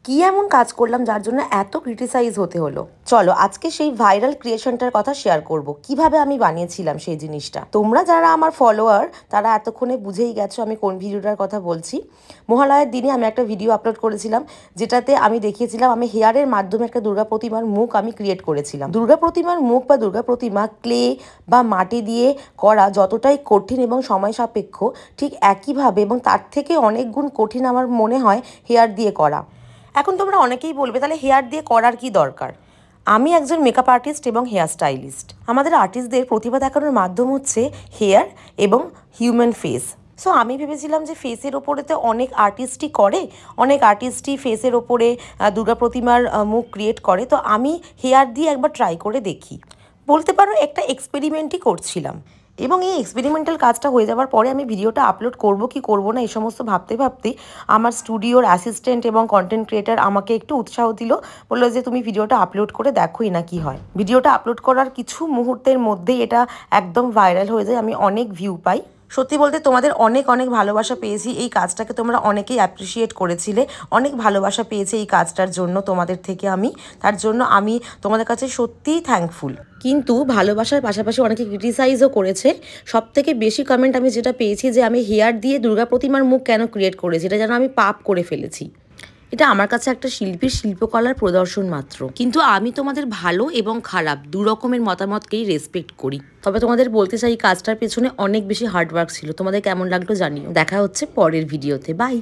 কি এমন কাজ করলাম যার জন্য এত ক্রিটিসাইজ হতে হলো? চলো আজকে সেই ভাইরাল ক্রিয়েশনটার কথা শেয়ার করব, কিভাবে আমি বানিয়েছিলাম সেই জিনিসটা। তোমরা যারা আমার ফলোয়ার তারা এতক্ষণে বুঝেই গেছো আমি কোন ভিডিওটার কথা বলছি। মহালয়ার দিনে আমি একটা ভিডিও আপলোড করেছিলাম, যেটাতে আমি দেখিয়েছিলাম আমি হেয়ারের মাধ্যমে একটা দুর্গা প্রতিমার মুখ আমি ক্রিয়েট করেছিলাম। দুর্গা প্রতিমার মুখ বা দুর্গা প্রতিমা ক্লে বা মাটি দিয়ে করা যতটাই কঠিন এবং সময় সাপেক্ষ, ঠিক একইভাবে এবং তার থেকে অনেক গুণ কঠিন আমার মনে হয় হেয়ার দিয়ে করা। এখন তোমরা অনেকেই বলবে তাহলে হেয়ার দিয়ে করার কি দরকার? আমি একজন মেকআপ আর্টিস্ট এবং হেয়ার স্টাইলিস্ট। আমাদের আর্টিস্টদের প্রতিভা দেখানোর মাধ্যম হচ্ছে হেয়ার এবং হিউম্যান ফেস। সো আমি ভেবেছিলাম যে ফেসের ওপরে তো অনেক আর্টিস্টই করে, অনেক আর্টিস্টই ফেসের ওপরে দুর্গা প্রতিমার মুখ ক্রিয়েট করে, তো আমি হেয়ার দিয়ে একবার ট্রাই করে দেখি। বলতে পারো একটা এক্সপেরিমেন্টই করছিলাম। এবং এই এক্সপেরিমেন্টাল কাজটা হয়ে যাওয়ার পরে আমি ভিডিওটা আপলোড করব কি করব না এই সমস্ত ভাবতে ভাবতে আমার স্টুডিওর অ্যাসিস্ট্যান্ট এবং কন্টেন্ট ক্রিয়েটার আমাকে একটু উৎসাহ দিল, বললো যে তুমি ভিডিওটা আপলোড করে দেখোই না কি হয়। ভিডিওটা আপলোড করার কিছু মুহূর্তের মধ্যেই এটা একদম ভাইরাল হয়ে যায়, আমি অনেক ভিউ পাই। সত্যি বলতে তোমাদের অনেক অনেক ভালোবাসা পেয়েছি, এই কাজটাকে তোমরা অনেকেই অ্যাপ্রিসিয়েট করেছিলে, অনেক ভালোবাসা পেয়েছি এই কাজটার জন্য তোমাদের থেকে আমি। তার জন্য আমি তোমাদের কাছে সত্যিই থ্যাঙ্কফুল। কিন্তু ভালোবাসার পাশাপাশি অনেকে ক্রিটিসাইজও করেছে। সবথেকে বেশি কমেন্ট আমি যেটা পেয়েছি যে আমি হেয়ার দিয়ে দুর্গা প্রতিমার মুখ কেন ক্রিয়েট করেছি, এটা যেন আমি পাপ করে ফেলেছি। এটা আমার কাছে একটা শিল্পীর শিল্পকলার প্রদর্শন মাত্র। কিন্তু আমি তোমাদের ভালো এবং খারাপ দু রকমের মতামতকেই রেসপেক্ট করি। তবে তোমাদের বলতে চাই কাজটার পেছনে অনেক বেশি হার্ডওয়ার্ক ছিল। তোমাদের কেমন লাগলো জানিও। দেখা হচ্ছে পরের ভিডিওতে। বাই।